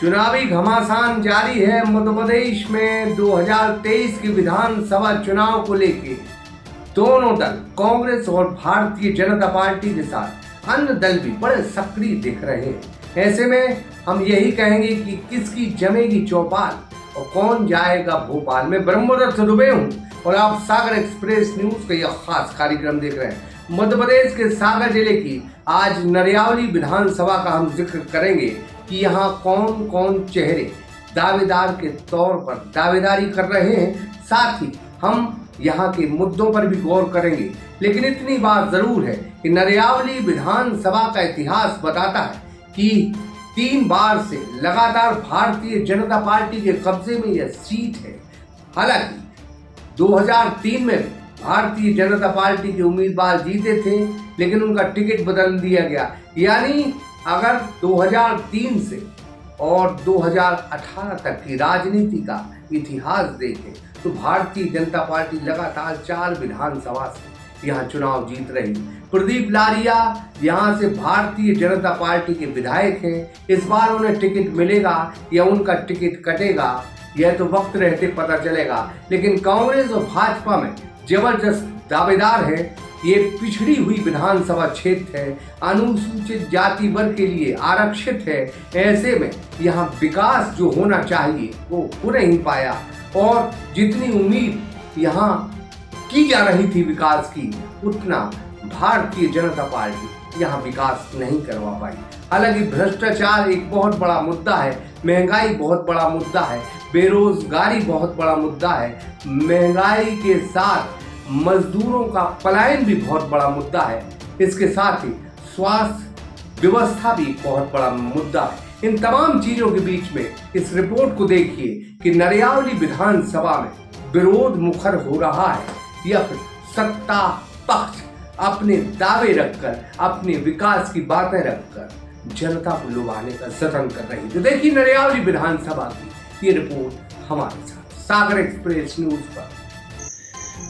चुनावी घमासान जारी है। मध्य प्रदेश में 2023 के विधानसभा चुनाव को लेकर दोनों दल कांग्रेस और भारतीय जनता पार्टी के साथ अन्य दल भी बड़े सक्रिय दिख रहे हैं। ऐसे में हम यही कहेंगे कि किसकी जमेगी चौपाल और कौन जाएगा भोपाल। मैं ब्रह्मदत्त दुबे हूँ और आप सागर एक्सप्रेस न्यूज का यह खास कार्यक्रम देख रहे हैं। मध्य प्रदेश के सागर जिले की आज नरियावली विधानसभा का हम जिक्र करेंगे कि यहाँ कौन कौन चेहरे दावेदार के तौर पर दावेदारी कर रहे हैं। साथ ही हम यहाँ के मुद्दों पर भी गौर करेंगे। लेकिन इतनी बात जरूर है कि नरियावली विधानसभा का इतिहास बताता है कि 3 बार से लगातार भारतीय जनता पार्टी के कब्जे में यह सीट है। हालांकि 2003 में भारतीय जनता पार्टी के उम्मीदवार जीते थे, लेकिन उनका टिकट बदल दिया गया। यानी अगर 2003 से और 2018 तक की राजनीति का इतिहास देखें तो भारतीय जनता पार्टी लगातार 4 विधानसभा से यहाँ चुनाव जीत रही। प्रदीप लारिया यहाँ से भारतीय जनता पार्टी के विधायक हैं। इस बार उन्हें टिकट मिलेगा या उनका टिकट कटेगा यह तो वक्त रहते पता चलेगा। लेकिन कांग्रेस और भाजपा में जबरदस्त दावेदार है। ये पिछड़ी हुई विधानसभा क्षेत्र है, अनुसूचित जाति वर्ग के लिए आरक्षित है। ऐसे में यहाँ विकास जो होना चाहिए वो हो नहीं पाया और जितनी उम्मीद यहाँ की जा रही थी विकास की, उतना भारतीय जनता पार्टी यहाँ विकास नहीं करवा पाई। हालांकि भ्रष्टाचार एक बहुत बड़ा मुद्दा है, महंगाई बहुत बड़ा मुद्दा है, बेरोजगारी बहुत बड़ा मुद्दा है, महंगाई के साथ मजदूरों का पलायन भी बहुत बड़ा मुद्दा है। इसके साथ ही स्वास्थ्य व्यवस्था भी बहुत बड़ा मुद्दा है। इन तमाम चीजों के बीच में इस रिपोर्ट को देखिए कि नरियावली विधानसभा में विरोध मुखर हो रहा है या फिर सत्ता पक्ष अपने दावे रखकर, अपने विकास की बातें रखकर जनता को लुभाने का जतन कर रही। तो देखिए नरियावली विधानसभा की ये रिपोर्ट हमारे साथ सागर एक्सप्रेस न्यूज पर।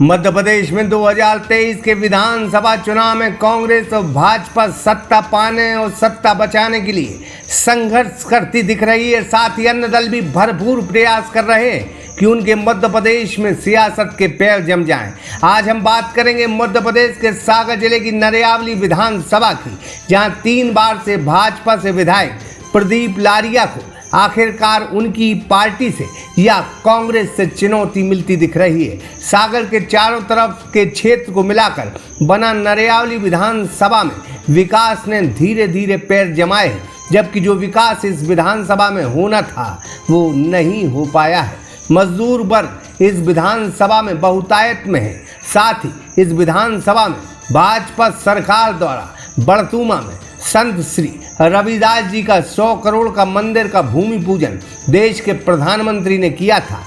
मध्य प्रदेश में 2023 के विधानसभा चुनाव में कांग्रेस और भाजपा सत्ता पाने और सत्ता बचाने के लिए संघर्ष करती दिख रही है। साथ ही अन्य दल भी भरपूर प्रयास कर रहे हैं कि उनके मध्य प्रदेश में सियासत के पैर जम जाएं। आज हम बात करेंगे मध्य प्रदेश के सागर जिले की नरियावली विधानसभा की, जहां 3 बार से भाजपा से विधायक प्रदीप लारिया को आखिरकार उनकी पार्टी से या कांग्रेस से चुनौती मिलती दिख रही है। सागर के चारों तरफ के क्षेत्र को मिलाकर बना नरियावली विधानसभा में विकास ने धीरे धीरे पैर जमाए हैं, जबकि जो विकास इस विधानसभा में होना था वो नहीं हो पाया है। मजदूर वर्ग इस विधानसभा में बहुतायत में है। साथ ही इस विधानसभा में भाजपा सरकार द्वारा बड़तुमा में संत श्री रविदास जी का 100 करोड़ का मंदिर का भूमि पूजन देश के प्रधानमंत्री ने किया था।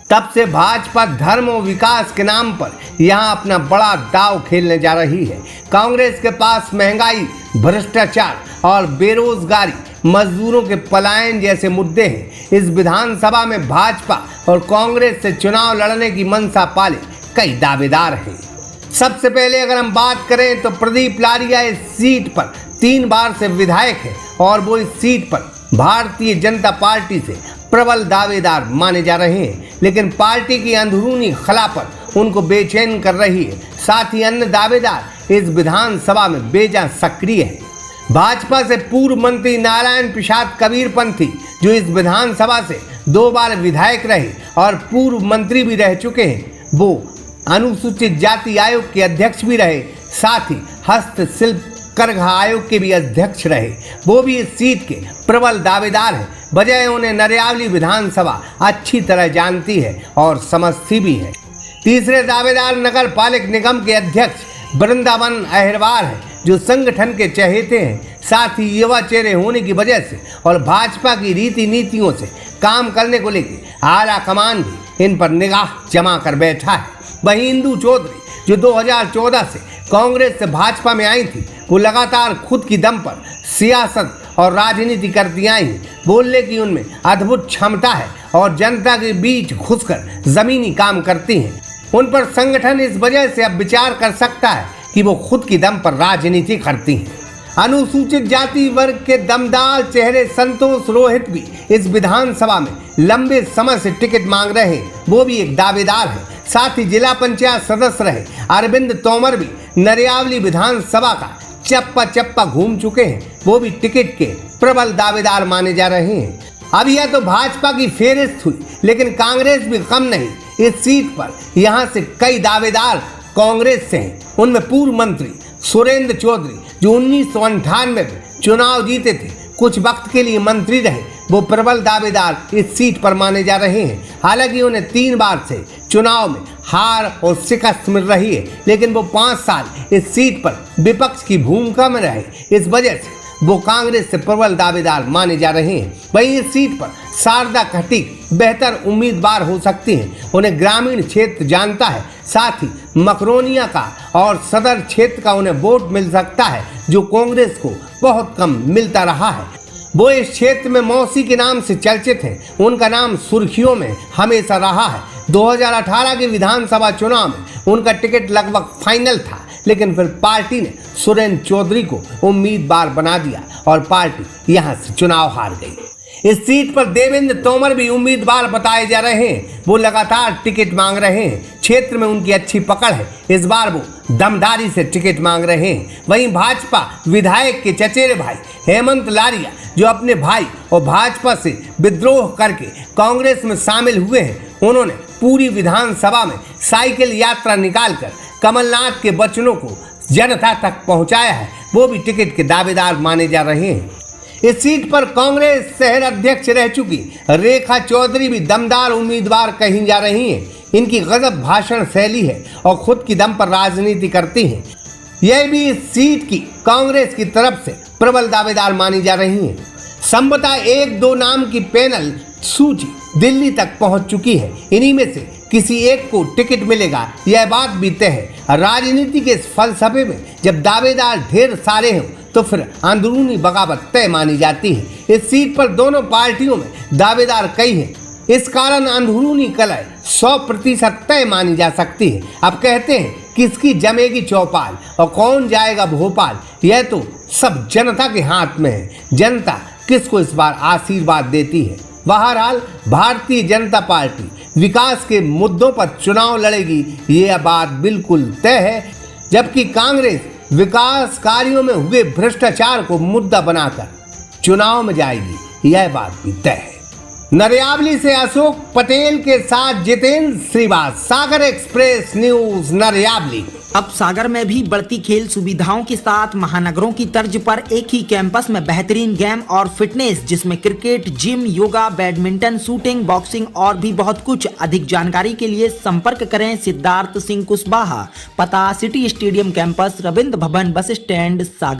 तब से भाजपा धर्म और विकास के नाम पर यहाँ अपना बड़ा दांव खेलने जा रही है। कांग्रेस के पास महंगाई, भ्रष्टाचार और बेरोजगारी, मजदूरों के पलायन जैसे मुद्दे हैं। इस विधानसभा में भाजपा और कांग्रेस से चुनाव लड़ने की मंशा पाले कई दावेदार हैं। सबसे पहले अगर हम बात करें तो प्रदीप लारिया इस सीट पर 3 बार से विधायक है और वो इस सीट पर भारतीय जनता पार्टी से प्रबल दावेदार माने जा रहे हैं। लेकिन पार्टी की अंदरूनी खलापत उनको बेचैन कर रही है। साथ ही अन्य दावेदार इस विधानसभा में बेजा सक्रिय हैं। भाजपा से पूर्व मंत्री नारायण प्रसाद कबीरपंथी, जो इस विधानसभा से 2 बार विधायक रहे और पूर्व मंत्री भी रह चुके हैं, वो अनुसूचित जाति आयोग के अध्यक्ष भी रहे, साथ ही हस्तशिल्प करघा आयोग के भी अध्यक्ष रहे। वो भी इस सीट के प्रबल दावेदार हैं। वजह उन्हें नरियावली विधानसभा अच्छी तरह जानती है और समझती भी है। तीसरे दावेदार नगर पालिक निगम के अध्यक्ष वृंदावन अहिरवार हैं, जो संगठन के चहेते हैं। साथ ही युवा चेहरे होने की वजह से और भाजपा की रीति नीतियों से काम करने को लेकर आला कमान भी इन पर निगाह जमा कर बैठा है। वहीं इंदु चौधरी, जो 2014 से कांग्रेस से भाजपा में आई थी, वो लगातार खुद की दम पर सियासत और राजनीति करती आई हैं। बोलने की उनमें अद्भुत क्षमता है और जनता के बीच घुसकर जमीनी काम करती हैं। उन पर संगठन इस वजह से अब विचार कर सकता है कि वो खुद की दम पर राजनीति करती हैं। अनुसूचित जाति वर्ग के दमदार चेहरे संतोष रोहित भी इस विधानसभा में लंबे समय से टिकट मांग रहे हैं, वो भी एक दावेदार है। साथ ही जिला पंचायत सदस्य रहे अरविंद तोमर भी नरियावली विधानसभा का चप्पा चप्पा घूम चुके हैं, वो भी टिकट के प्रबल दावेदार माने जा रहे हैं। अब यह तो भाजपा की फेहरिस्त हुई, लेकिन कांग्रेस भी कम नहीं। इस सीट पर यहाँ से कई दावेदार कांग्रेस से हैं। उनमें पूर्व मंत्री सुरेंद्र चौधरी जो 1998 में चुनाव जीते थे, कुछ वक्त के लिए मंत्री रहे, वो प्रबल दावेदार इस सीट पर माने जा रहे हैं। हालांकि उन्हें 3 बार से चुनाव में हार और शिकस्त मिल रही है, लेकिन वो 5 साल इस सीट पर विपक्ष की भूमिका में रहे। इस वजह से वो कांग्रेस से प्रबल दावेदार माने जा रहे हैं। वहीं इस सीट पर शारदा खटीक बेहतर उम्मीदवार हो सकती हैं। उन्हें ग्रामीण क्षेत्र जानता है, साथ ही मकरोनिया का और सदर क्षेत्र का उन्हें वोट मिल सकता है, जो कांग्रेस को बहुत कम मिलता रहा है। वो इस क्षेत्र में मौसी के नाम से चर्चित हैं। उनका नाम सुर्खियों में हमेशा रहा है। 2018 के विधानसभा चुनाव में उनका टिकट लगभग फाइनल था, लेकिन फिर पार्टी ने सुरेंद्र चौधरी को उम्मीदवार बना दिया और पार्टी यहां से चुनाव हार गई। इस सीट पर देवेंद्र तोमर भी उम्मीदवार बताए जा रहे हैं। वो लगातार टिकट मांग रहे हैं। क्षेत्र में उनकी अच्छी पकड़ है। इस बार वो दमदारी से टिकट मांग रहे हैं। वहीं भाजपा विधायक के चचेरे भाई हेमंत लारिया, जो अपने भाई और भाजपा से विद्रोह करके कांग्रेस में शामिल हुए हैं, उन्होंने पूरी विधानसभा में साइकिल यात्रा निकालकर कमलनाथ के वचनों को जनता तक पहुंचाया है। वो भी टिकट के दावेदार माने जा रहे हैं। इस सीट पर कांग्रेस शहर अध्यक्ष रह चुकी रेखा चौधरी भी दमदार उम्मीदवार कही जा रही हैं। इनकी गजब भाषण शैली है और खुद की दम पर राजनीति करती हैं। यह भी इस सीट की कांग्रेस की तरफ से प्रबल दावेदार मानी जा रही हैं। संभवतः 1-2 नाम की पैनल सूची दिल्ली तक पहुंच चुकी है। इन्हीं में से किसी एक को टिकट मिलेगा, यह बात भी तय है। राजनीति के इस फलसफे में जब दावेदार ढेर सारे हों तो फिर अंदरूनी बगावत तय मानी जाती है। इस सीट पर दोनों पार्टियों में दावेदार कई हैं। इस कारण अंदरूनी कलह 100% तय मानी जा सकती है। अब कहते हैं किसकी जमेगी चौपाल और कौन जाएगा भोपाल, यह तो सब जनता के हाथ में है। जनता किसको इस बार आशीर्वाद देती है। बहरहाल भारतीय जनता पार्टी विकास के मुद्दों पर चुनाव लड़ेगी, यह बात बिल्कुल तय है। जबकि कांग्रेस विकास कार्यों में हुए भ्रष्टाचार को मुद्दा बनाकर चुनाव में जाएगी, यह बात भी तय है। नरियावली से अशोक पटेल के साथ जितेंद्र श्रीवास्तव, सागर एक्सप्रेस न्यूज नरियावली। अब सागर में भी बढ़ती खेल सुविधाओं के साथ महानगरों की तर्ज पर एक ही कैंपस में बेहतरीन गेम और फिटनेस, जिसमें cricket, gym, yoga, badminton, shooting, boxing और भी बहुत कुछ। अधिक जानकारी के लिए संपर्क करें सिद्धार्थ सिंह कुशवाहा। पता city stadium campus, Ravindra Bhavan, bus stand, सागर।